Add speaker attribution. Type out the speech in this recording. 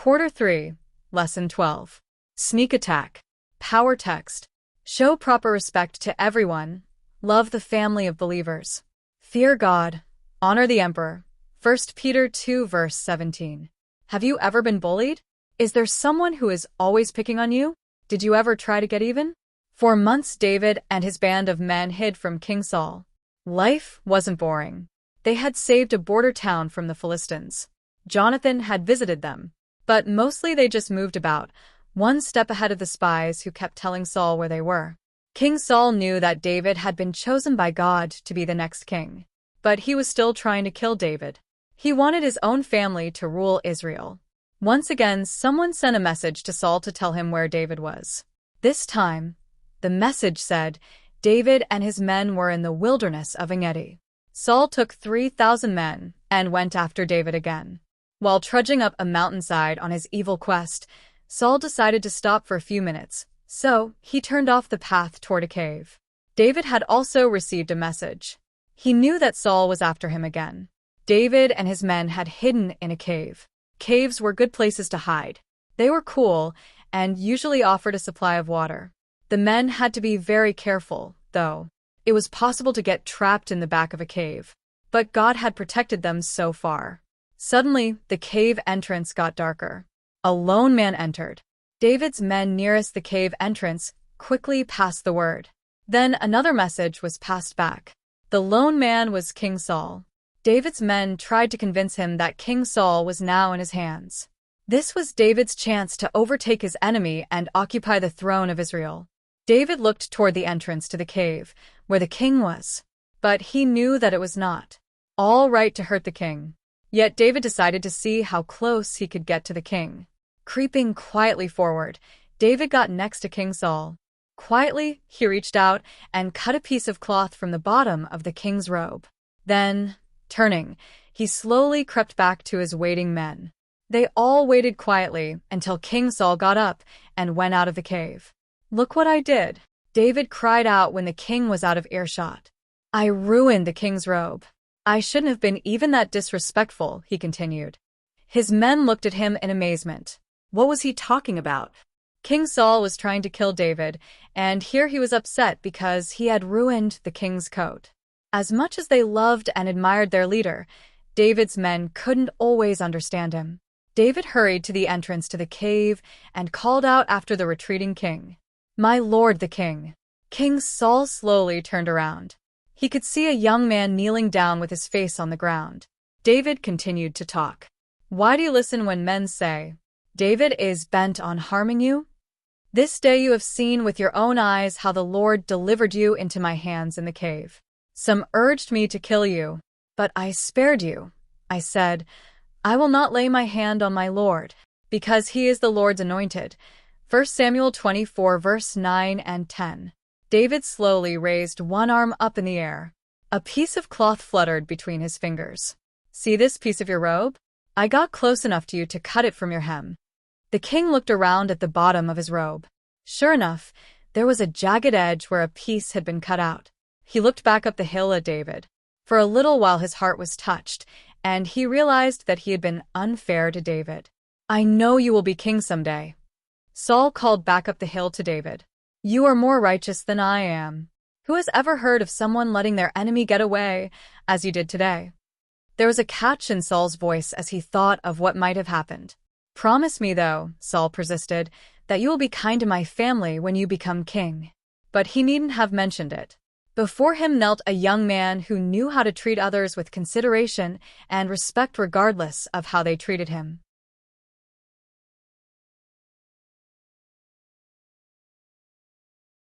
Speaker 1: Quarter 3, Lesson 12. Sneak Attack. Power Text. Show proper respect to everyone. Love the family of believers. Fear God. Honor the emperor. 1 Peter 2 verse 17. Have you ever been bullied? Is there someone who is always picking on you? Did you ever try to get even? For months David and his band of men hid from King Saul. Life wasn't boring. They had saved a border town from the Philistines. Jonathan had visited them. But mostly they just moved about, one step ahead of the spies who kept telling Saul where they were. King Saul knew that David had been chosen by God to be the next king. But he was still trying to kill David. He wanted his own family to rule Israel. Once again, someone sent a message to Saul to tell him where David was. This time, the message said, David and his men were in the wilderness of En-Gedi. Saul took 3,000 men and went after David again. While trudging up a mountainside on his evil quest, Saul decided to stop for a few minutes, so he turned off the path toward a cave. David had also received a message. He knew that Saul was after him again. David and his men had hidden in a cave. Caves were good places to hide. They were cool and usually offered a supply of water. The men had to be very careful, though. It was possible to get trapped in the back of a cave, but God had protected them so far. Suddenly, the cave entrance got darker. A lone man entered. David's men nearest the cave entrance quickly passed the word. Then another message was passed back. The lone man was King Saul. David's men tried to convince him that King Saul was now in his hands. This was David's chance to overtake his enemy and occupy the throne of Israel. David looked toward the entrance to the cave, where the king was. But he knew that it was not all right to hurt the king. Yet David decided to see how close he could get to the king. Creeping quietly forward, David got next to King Saul. Quietly, he reached out and cut a piece of cloth from the bottom of the king's robe. Then, turning, he slowly crept back to his waiting men. They all waited quietly until King Saul got up and went out of the cave. "Look what I did," David cried out when the king was out of earshot. "I ruined the king's robe. I shouldn't have been even that disrespectful," he continued. His men looked at him in amazement. What was he talking about? King Saul was trying to kill David, and here he was upset because he had ruined the king's coat. As much as they loved and admired their leader, David's men couldn't always understand him. David hurried to the entrance to the cave and called out after the retreating king. "My lord the king." King Saul slowly turned around. He could see a young man kneeling down with his face on the ground. David continued to talk. "Why do you listen when men say, 'David is bent on harming you'? This day you have seen with your own eyes how the Lord delivered you into my hands in the cave. Some urged me to kill you, but I spared you. I said, I will not lay my hand on my Lord, because he is the Lord's anointed." 1 Samuel 24 verse 9 and 10. David slowly raised one arm up in the air. A piece of cloth fluttered between his fingers. "See this piece of your robe? I got close enough to you to cut it from your hem." The king looked around at the bottom of his robe. Sure enough, there was a jagged edge where a piece had been cut out. He looked back up the hill at David. For a little while his heart was touched, and he realized that he had been unfair to David. "I know you will be king someday." Saul called back up the hill to David. "You are more righteous than I am. Who has ever heard of someone letting their enemy get away, as you did today?" There was a catch in Saul's voice as he thought of what might have happened. "Promise me, though," Saul persisted, "that you will be kind to my family when you become king." But he needn't have mentioned it. Before him knelt a young man who knew how to treat others with consideration and respect regardless of how they treated him.